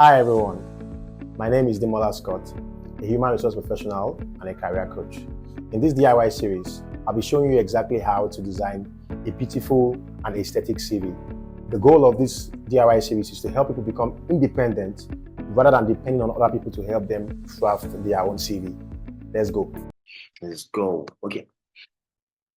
Hi everyone, my name is Demola Scott, a human resource professional and a career coach. In this DIY series, I'll be showing you exactly how to design a beautiful and aesthetic CV. The goal of this DIY series is to help people become independent rather than depending on other people to help them craft their own CV. Let's go. Okay.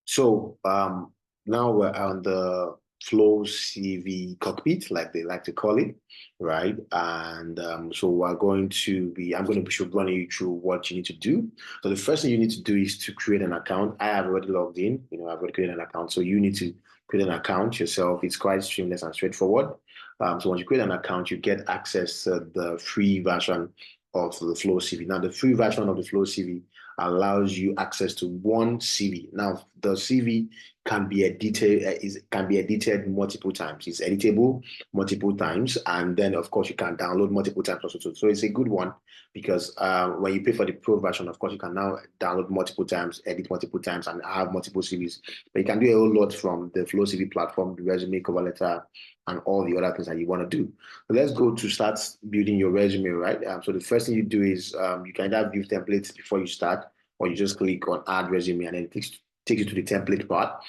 So now we're on the Flow CV cockpit, like they like to call it, right? And so I'm going to be running you through what you need to do. So the first thing you need to do is to create an account. I have already logged in, I've already created an account. So you need to create an account yourself. It's quite seamless and straightforward. So once you create an account, you get access to the free version of the Flow CV. Now, the free version of the Flow CV allows you access to one CV. Now, the CV can be edited multiple times. It's editable multiple times, and then of course you can download multiple times also. So it's a good one because when you pay for the pro version, of course you can now download multiple times, edit multiple times, and have multiple CVs. But you can do a whole lot from the Flow CV platform, the resume, cover letter, and all the other things that you want to do. So let's go to start building your resume, right? So the first thing you do is you can either view templates before you start, or you just click on add resume and then it takes you to the template part.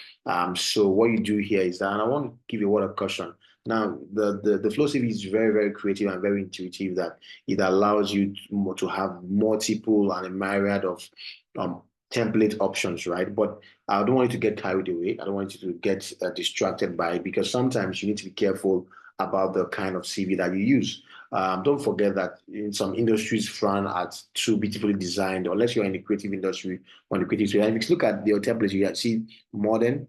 So what you do here is that, and I want to give you a word of caution. Now, the Flow CV is very, very creative and very intuitive, that it allows you to have multiple and a myriad of template options, right? But I don't want you to get carried away. I don't want you to get distracted by it, because sometimes you need to be careful about the kind of CV that you use. Don't forget that in some industries frown at too beautifully designed, unless you're in the creative industry or the creative industry. And if you look at your templates, you see modern,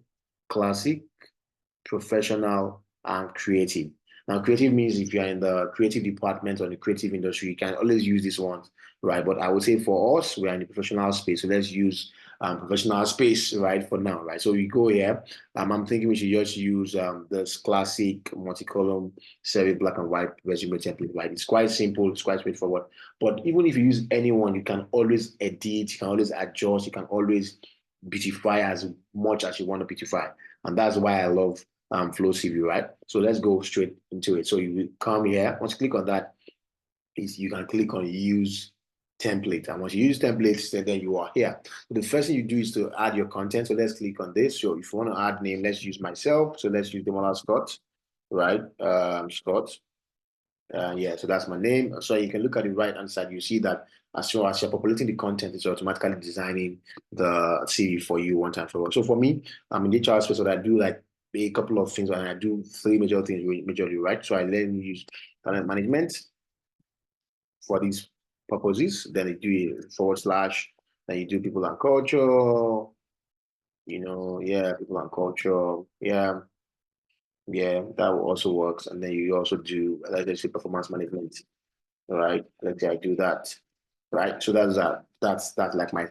classic, professional, and creative. Now, creative means if you're in the creative department or the creative industry, you can always use this one, right? But I would say for us, we're in the professional space, so let's use professional space, right, for now, right? So we go here. I'm thinking we should just use this classic multi-column survey black and white resume template, right? It's quite simple, it's quite straightforward. But even if you use anyone, you can always edit, you can always adjust, you can always beautify as much as you want to beautify. And that's why I love Flow CV, right? So let's go straight into it. So you will come here. Once you click on that, you can click on use template. And once you use templates, then you are here. So the first thing you do is to add your content. So let's click on this. So if you want to add name, let's use myself. So let's use Demola Scott, right? Scott. Yeah, so that's my name. So you can look at the right hand side, you see that as soon as you're populating the content, it's automatically designing the CV for you one time for all. So for me, I'm in the HR space, so I do like a couple of things, and I do three major things majorly, right? So I learn use talent management for these purposes. Then you do a forward slash, then you do people and culture, people and culture, yeah, that also works. And then you also do, let's say, performance management. All right, let's say I do that. Right, so that's like my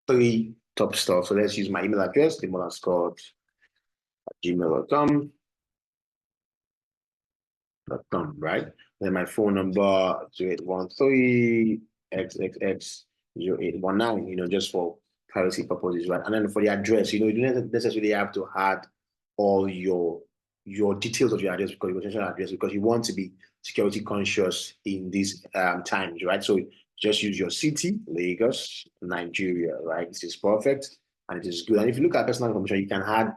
three top stuff. So let's use my email address, demolascott@gmail.com, right? Then my phone number 0813 XXX0819, just for privacy purposes, right? And then for the address, you don't necessarily have to add all your details of your address, because your potential address, because you want to be security conscious in these times, right? So just use your city, Lagos, Nigeria, right? This is perfect and it is good. And if you look at personal information, you can add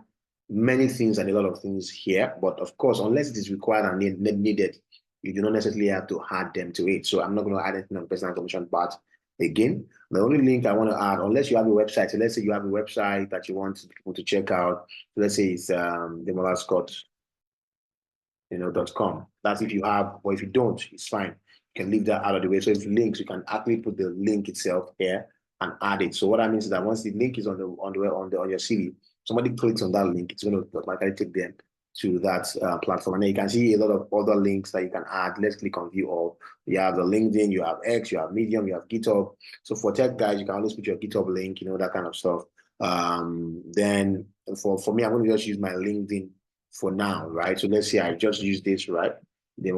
many things and a lot of things here, but of course, unless it is required and needed, you do not necessarily have to add them to it. So I'm not going to add anything on personal information, but again, the only link I want to add, unless you have a website, so let's say you have a website that you want people to check out, so let's say it's demolascott.com. That's if you have, or if you don't, it's fine. You can leave that out of the way. So if links, you can actually put the link itself here and add it. So what that means is that once the link is on your CV, somebody clicks on that link, it's going to automatically take them to that platform. And then you can see a lot of other links that you can add. Let's click on view all. You have the LinkedIn, you have X, you have Medium, you have GitHub. So for tech guys, you can always put your GitHub link, that kind of stuff. Then for me, I'm going to just use my LinkedIn for now, right? So let's say I just use this, right? Then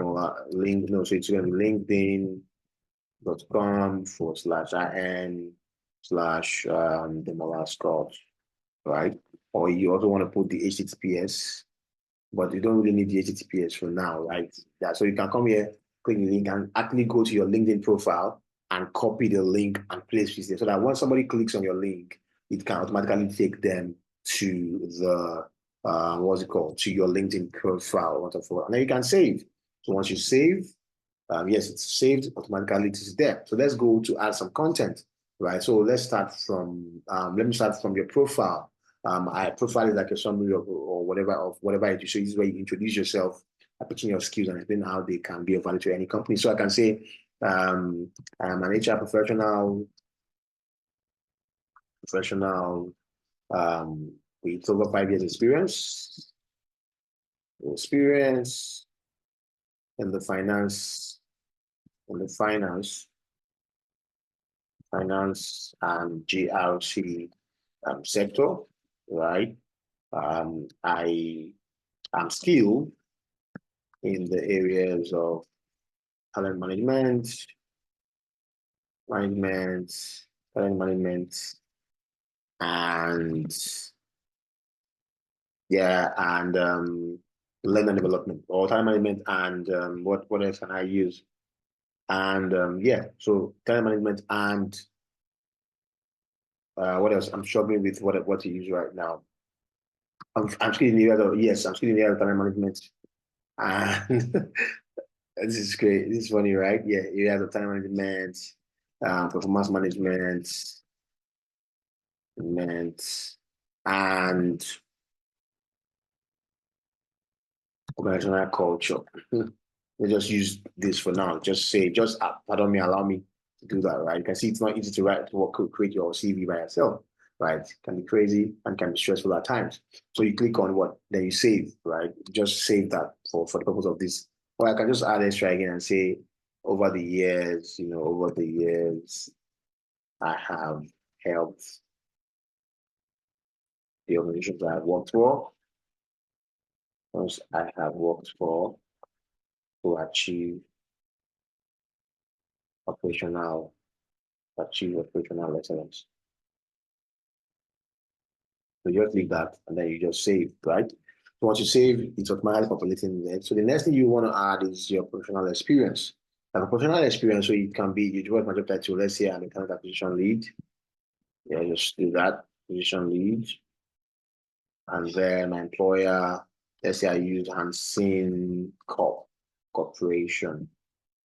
link, so it's going to be linkedin.com/in/Demola Scott, right? Or you also want to put the HTTPS, but you don't really need the HTTPS for now, right? Yeah, so you can come here, click the link and actually go to your LinkedIn profile and copy the link and paste it there, so that when somebody clicks on your link, it can automatically take them to the what's it called, to your LinkedIn profile, and then you can save. So once you save, yes, it's saved automatically. It is there. So let's go to add some content, right? So let's start from let me start from your profile. I profile is like a summary of or whatever it is. So this is where you introduce yourself, pitching your skills and explain how they can be of value to any company. So I can say I'm an HR professional with over 5 years experience in the finance and GRC sector, right? I am skilled in the areas of talent management, and yeah, and learning development, or talent management, and what else can I use? And yeah, so talent management and what else? I'm struggling with what to use right now. I'm skilled in the area of, yes, I'm skilled in the area of talent management, and this is great. This is funny, right? Yeah, areas of talent management, performance management, and organizational culture. We just use this for now. Just say, pardon me, allow me to do that, right? You can see it's not easy to create your CV by yourself, right? It can be crazy and can be stressful at times. So you click on what, then you save, right? Just save that for the purpose of this. Or I can just add extra again and say, over the years, I have helped the organizations I have worked for, those I have worked for, to operational achieve operational excellence. So you just click that and then you just save, right? So once you save, it's automatically populating there. So the next thing you want to add is your professional experience. Like a professional experience, so it can be, you do my job title, let's say I'm a talent acquisition lead. Yeah, just do that, acquisition lead. And then my employer, let's say I use Hansen Corporation,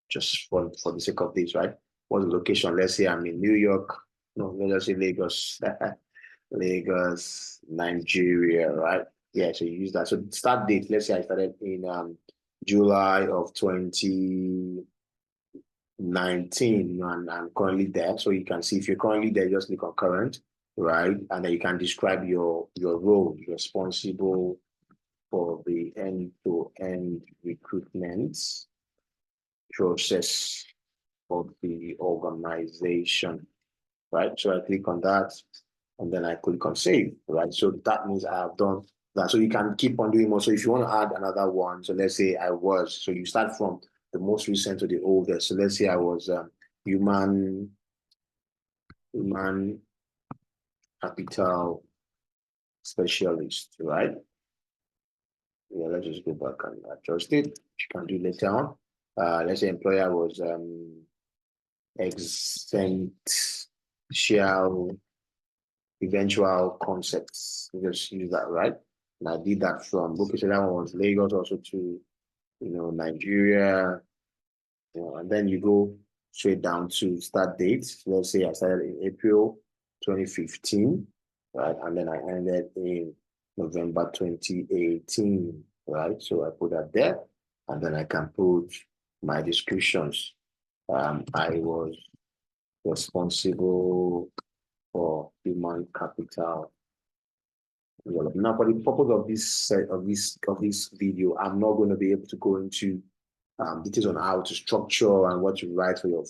just for the sake of this, right? What's the location? Let's say I'm in New York. No, let's say Lagos. Lagos, Nigeria, right? Yeah, so you use that. So start date, let's say I started in July of 2019, and I'm currently there. So you can see if you're currently there, just click on current, right? And then you can describe your role. You're responsible for the end-to-end recruitment process of the organization, right? So I click on that and then I click on save, right? So that means I have done that. So you can keep on doing more. So if you want to add another one, so let's say so you start from the most recent to the oldest. So let's say I was human capital specialist, right? Yeah, let's just go back and adjust it. You can do later on. Let's say employer was essential eventual concepts. We just use that, right? And I did that from, okay, so that one was Lagos also to, Nigeria, and then you go straight down to start dates. Let's say I started in April 2015, right? And then I ended in November 2018, right? So I put that there, and then I can put my descriptions. I was responsible for human capital development. Now, for the purpose of this video, I'm not going to be able to go into details on how to structure and what you write for your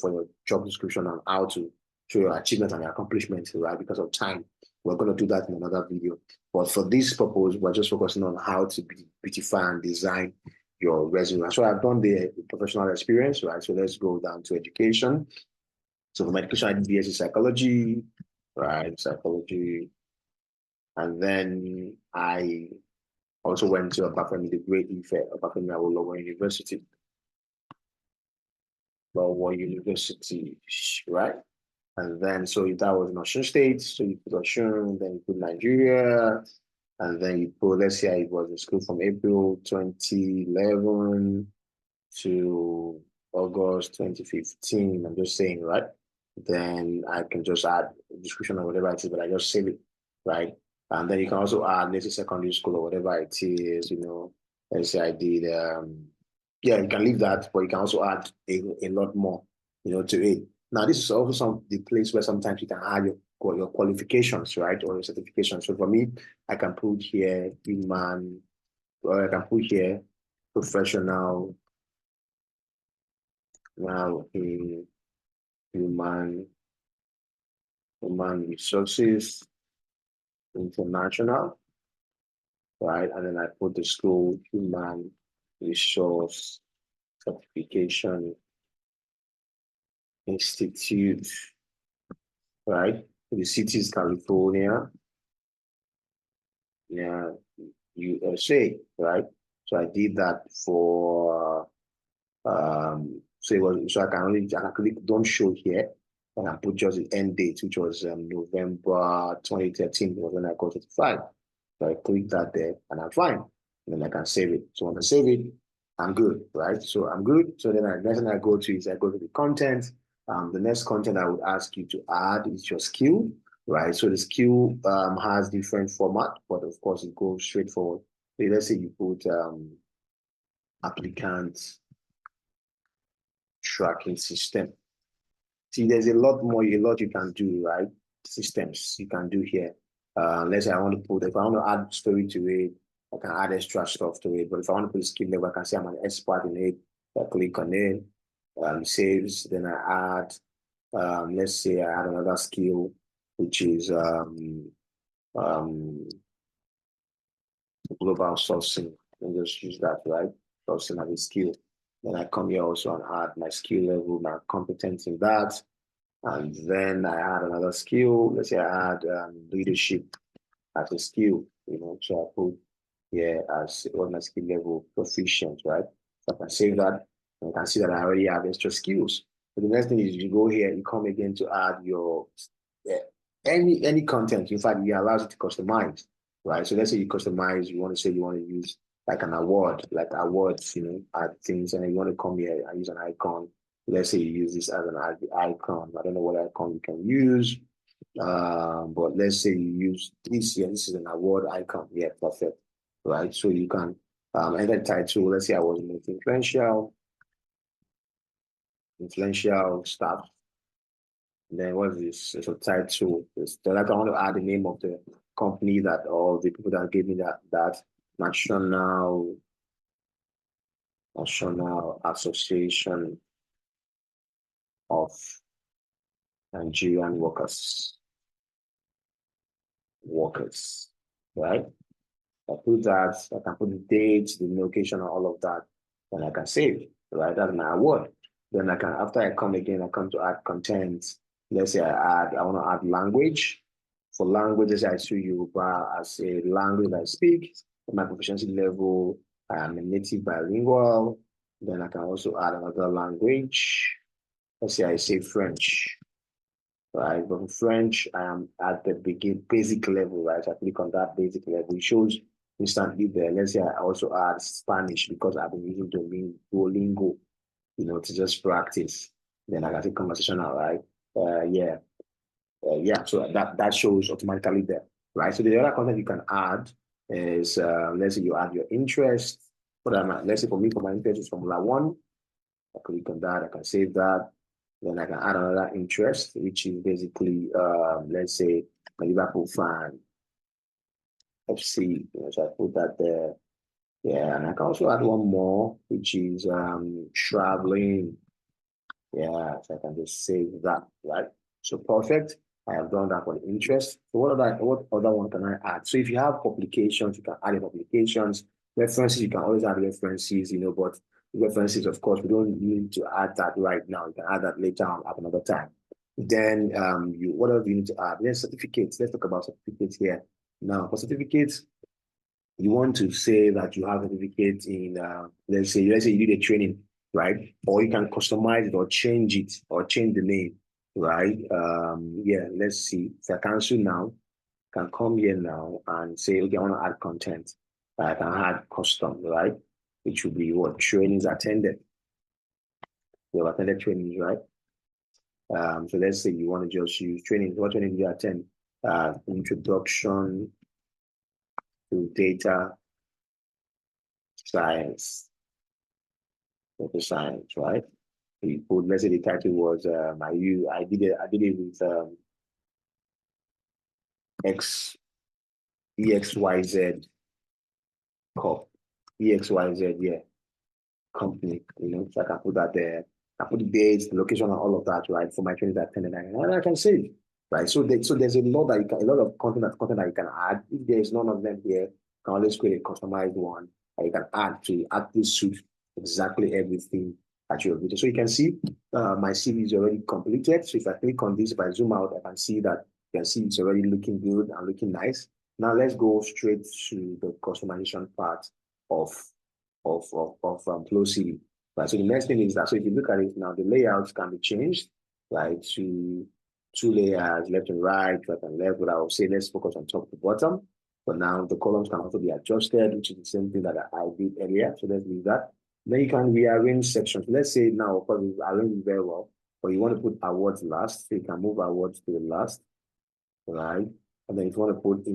job description and how to show your achievements and your accomplishments, right? Because of time, we're going to do that in another video. But for this purpose, we're just focusing on how to beautify and design your resume. So I've done the professional experience, right? So let's go down to education. So for my education, I did BSc psychology, right? Psychology. And then I also went to Obafemi, the Great Ife, Obafemi Awolowo University. what university, right? And then, so if that was in Osun State, so you put Osun, then you put Nigeria, and then you put, let's say it was in school from April 2011 to August 2015. I'm just saying, right? Then I can just add a description or whatever it is, but I just save it, right? And then you can also add, let's say, secondary school or whatever it is, let's say I did, yeah, you can leave that, but you can also add a lot more, to it. Now, this is also the place where sometimes you can add your qualifications, right, or your certifications. So for me, I can put here human, or I can put here professional, now in human resources international, right? And then I put the school human resource certification institute, right? The city is California, yeah, USA, right? So I did that for so I can click don't show here, and I put just the end date, which was November 2013 was when I got 35. So I click that there and I'm fine. And then I can save it. So when I save it, I'm good, right? So I'm good. So then the next thing I go to is I go to the content. The next content I would ask you to add is your skill, right? So the skill has different format, but of course it goes straightforward. So let's say you put applicant tracking system. See, there's a lot you can do, right? Systems you can do here. Let's say I want to put, if I want to add story to it, I can add extra stuff to it. But if I want to put a skill level, I can say I'm an expert in it. I click on it, saves, then I add, let's say I add another skill, which is global sourcing. And just use that, right? Sourcing as a skill. Then I come here also and add my skill level, my competence in that. And then I add another skill. Let's say I add leadership as a skill, so I put here as what my skill level proficient, right? So I can save that and I can see that I already have extra skills. But the next thing is you go here, you come again to add your any content. In fact, it allows you to customize, right? So let's say you customize, you want to say you want to use like an award, like awards, add things, and you want to come here and use an icon. Let's say you use this as an icon. I don't know what icon you can use, but let's say you use this here. This is an award icon. Yeah, perfect, right? So you can enter title. Let's say I was an influential staff. Then what's this? So title. Then I want to add the name of the company that or the people that gave me that National Association of Nigerian workers, right? I put that, I can put the date, the location, and all of that, and I can save, right? That's my award. Then I can, after I come again, I come to add content. Let's say I want to add language. For languages, I see Yoruba as a language I speak. My proficiency level, I am a native bilingual. Then I can also add another language. Let's say I say French, right? But in French, I am at the basic level, right? So I click on that basic level. It shows instantly there. Let's say I also add Spanish because I've been using Duolingo, to just practice. Then I can say conversational, right? Yeah. Yeah, so that shows automatically there, right? So the other content you can add is, let's say you add your interest. Let's say for me, for my interest is Formula One. I click on that, I can save that. Then I can add another interest, which is basically, let's say, a Liverpool fan, FC. So I put that there. Yeah, and I can also add one more, which is traveling. Yeah, so I can just save that, right? So perfect. I have done that for the interest. So what other one can I add? So if you have publications, you can add your publications. References, you can always add references, but references, of course, we don't need to add that right now. You can add that later on at another time. Then what else do you need to add? Then certificates. Let's talk about certificates here. Now, for certificates, you want to say that you have a certificate in, let's say you did a training right? Or you can customize it or change the name, right? Yeah, let's see. If I cancel now, I can come here now and say, okay, I want to add content. I can add custom, right? Which would be what trainings attended. You have attended trainings, right? So let's say you want to just use trainings. What training do you attend? Introduction to data science, right? You put, let's say the title was I did it with X EXYZ Corp, EXYZ, yeah, company, so I can put that there. I put the dates, the location, and all of that, right, for my trainings that attended, and I can save, right? So, there's a lot that a lot of content that you can add. If there is none of them here, you can always create a customized one that you can add to actually suit exactly everything that you're doing. So you can see my CV is already completed. So if I click on this, if I zoom out, I can see that you can see it's already looking good and looking nice. Now let's go straight to the customization part of Flow CV. Right. So the next thing is that, so if you look at it now, the layouts can be changed, right, to two layers, left and right and left. But I will say let's focus on top to bottom. But now the columns can also be adjusted, which is the same thing that I did earlier. So let's leave that. Then you can rearrange sections. Let's say now, of course, we've arranged very well, but you want to put awards last, so you can move awards to the last, right? And then if you want to put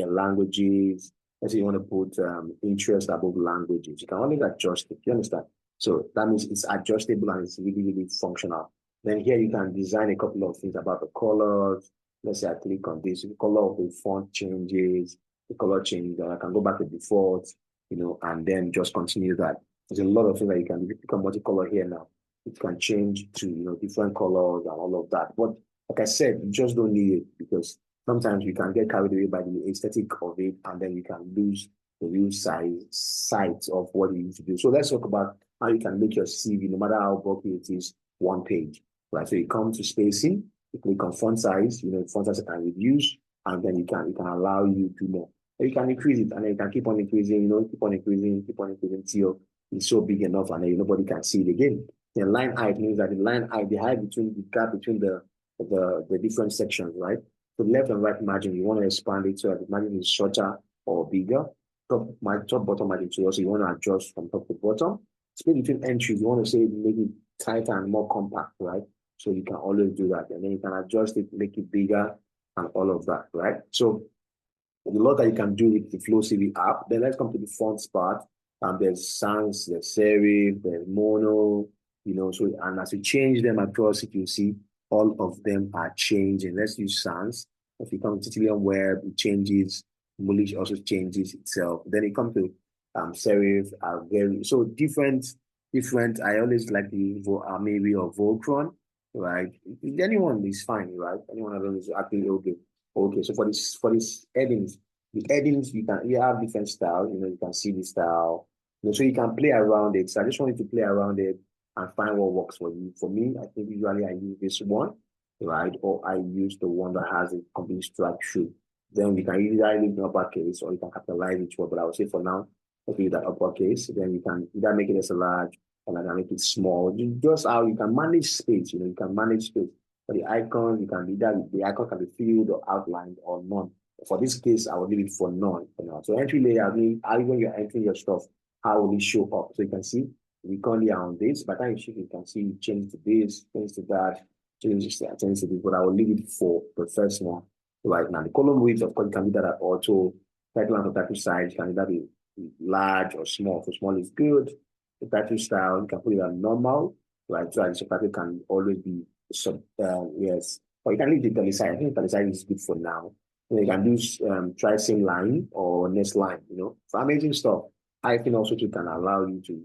languages, let's say you want to put interest above languages, you can always adjust it. You understand? So that means it's adjustable and it's really, really functional. Then here you can design a couple of things about the colors. Let's say I click on this, the color of the font changes, the color changes, and I can go back to default, and then just continue that. There's a lot of things that you can do. Pick a multicolor here now. It can change to different colors and all of that. But like I said, you just don't need it because sometimes you can get carried away by the aesthetic of it, and then you can lose the real sight of what you need to do. So let's talk about how you can make your CV, no matter how bulky it is, one page. Right. So you come to spacing, you click on font size, font size can reduce, and then it can allow you to do more. Or you can increase it, and then you can keep on increasing, keep on increasing until it's so big enough, and then nobody can see it again. The line height means that the height between the gap between the different sections, right? So left and right margin, you want to expand it so that the margin is shorter or bigger. Top bottom margin too. Also, you want to adjust from top to bottom. Space between entries, you want to say make it tighter and more compact, right? So you can always do that, and then you can adjust it, make it bigger, and all of that, right? So there's a lot that you can do with the Flow CV app. Then let's come to the fonts part. There's sans, there's serif, there's mono, so, and as you change them across, you can see all of them are changing. Let's use sans. If you come to Titilium Web, it changes. Mulish also changes itself. Then you come to serif, are very so different. I always like to use maybe or Voltron, right? Anyone is fine, right? Anyone of them is actually okay. Okay, so for this headings, the headings you have different style. You can see the style. So you can play around it. So I just wanted to play around it and find what works for you. For me, I think usually I use this one, right? Or I use the one that has a complete structure. Then we can either leave the uppercase or you can capitalize each one. But I would say for now, okay, that uppercase. Then you can either make it as a large or I can make it small. Just how you can manage space. You can manage space. For the icon, you can either the icon can be filled or outlined or none. For this case, I will leave it for none for now. So entry layer, when you're entering your stuff, how will it show up? So you can see we currently are on this. By the time you can see it change to this, change to that, change to that, change to this. But I will leave it for the first one right now. The column width, of course, you can do that at auto. Title and title size can either be large or small. So small is good. The title style, you can put it at normal, right? So the title can always be yes. Or you can leave the italicized. I think italicized is good for now. You can do try same line or next line, So amazing stuff. I think also too can allow you to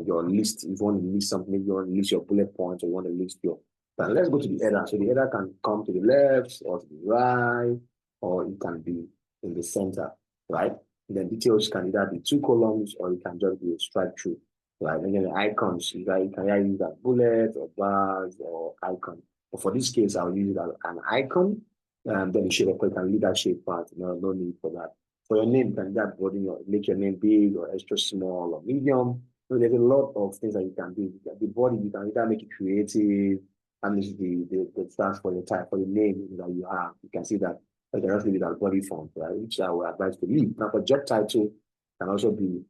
your list. If you want to list something, you want to list your bullet points or you want to list your. But let's go to the header. So the header can come to the left or to the right, or it can be in the center, right? And then details can either be two columns or it can just be a strike through, right? And then the icons, you can either use that bullet or bars or icon. But for this case, I'll use it as an icon. Then the shape, of course, you can leave that shape part. No need for that. For your name, you can make your name big or extra small or medium. So there's a lot of things that you can do. The body, you can either make it creative, and this is the stands for the type, for the name that you have. You can see that you can just leave it as body font, right? Which I would advise to leave. Now for job title, can also be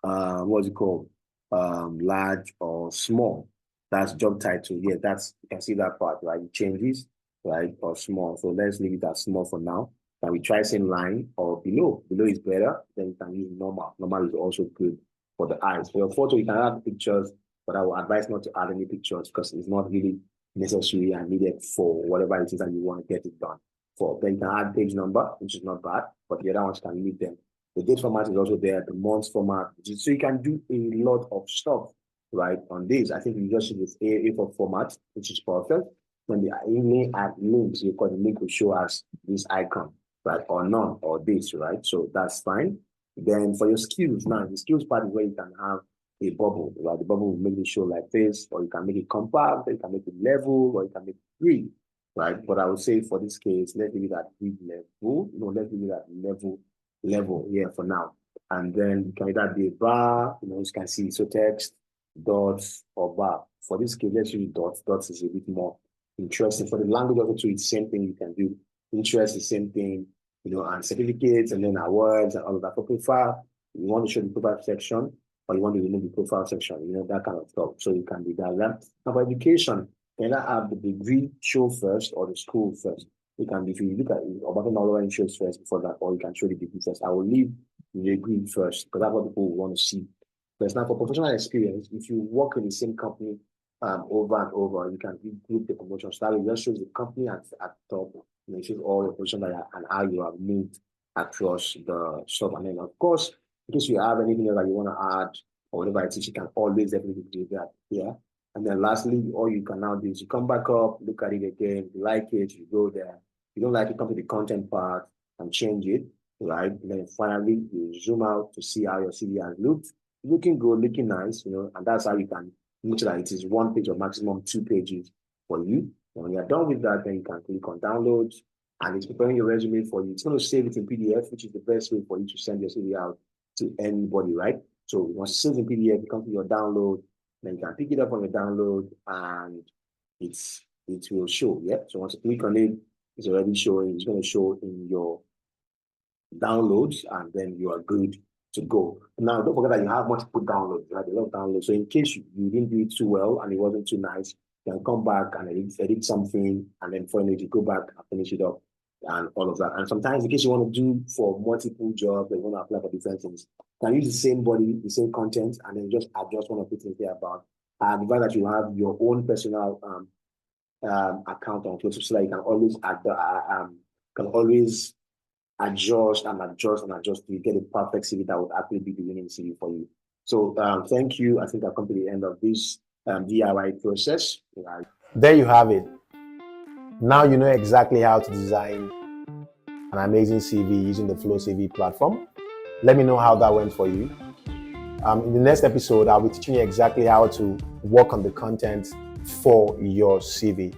what's it called? Large or small. That's job title. Yeah, that's you can see that part, right? It changes, right? Or small. So let's leave it as small for now. Can we try saying line or below? Below is better. Then you can use normal. Normal is also good for the eyes. For your photo, you can add pictures, but I would advise not to add any pictures because it's not really necessary and needed for whatever it is that you want to get it done for. Then you can add page number, which is not bad, but the other ones can leave them. The date format is also there, the month format. So you can do a lot of stuff, right, on this. I think you just use A4 format, which is perfect. When the email add links, you call the link will show us this icon, right, or none, or this, right? So that's fine. Then for your skills, now the skills part is where you can have a bubble, right? The bubble will make it show like this, or you can make it compact, or you can make it level, or you can make it grid, right? But I would say for this case, let's leave it at grid level. No, let's leave it at level here for now. And then can either be a bar, you can see so text, dots, or bar. For this case, let's use dots. Dots is a bit more interesting. For the language also too, it's the same thing you can do. Interest is the same thing, and certificates and then awards and all of that. For profile, you want to show the profile section or you want to remove the profile section, that kind of stuff. So you can do that. Now for education, can I have the degree show first or the school first? You can, if you look at it, Obafemi shows first before that, or you can show the degree first. I will leave the degree first because that's what people want to see. But now for professional experience, if you work in the same company over and over, you can group the promotion. So that just shows the company at top, it shows all your position and how you have moved across the stuff. And then of course, in case you have anything that you want to add or whatever it is, you can always definitely do that here. And then lastly, all you can now do is you come back up, look at it again, you like it, you go there. You don't like it, come to the content part and change it, right? And then finally, you zoom out to see how your CV has looked. Looking good, looking nice, and that's how you can make sure that it is 1 page or maximum 2 pages for you. And when you're done with that, then you can click on downloads and it's preparing your resume for you. It's going to save it in PDF, which is the best way for you to send your CV out to anybody, right? So once you save it in PDF, you come to your download, then you can pick it up on your download and it will show, yeah? So once you click on it, it's already showing, it's going to show in your downloads and then you are good to go. Now, don't forget that you have multiple downloads, right? A lot of downloads. So in case you didn't do it too well and it wasn't too nice, you can come back and edit something and then finally you go back and finish it up and all of that. And sometimes in case you want to do for multiple jobs, you want to apply for different things, you can use the same body, the same content, and then just adjust one of the things there about. And the fact that you have your own personal account on Twitter, so that you can always adjust and adjust and adjust to get a perfect CV that would actually be the winning CV for you. So thank you. I think I've come to the end of this DIY process. There you have it. Now you know exactly how to design an amazing CV using the Flow CV platform. Let me know how that went for you. In the next episode, I'll be teaching you exactly how to work on the content for your CV.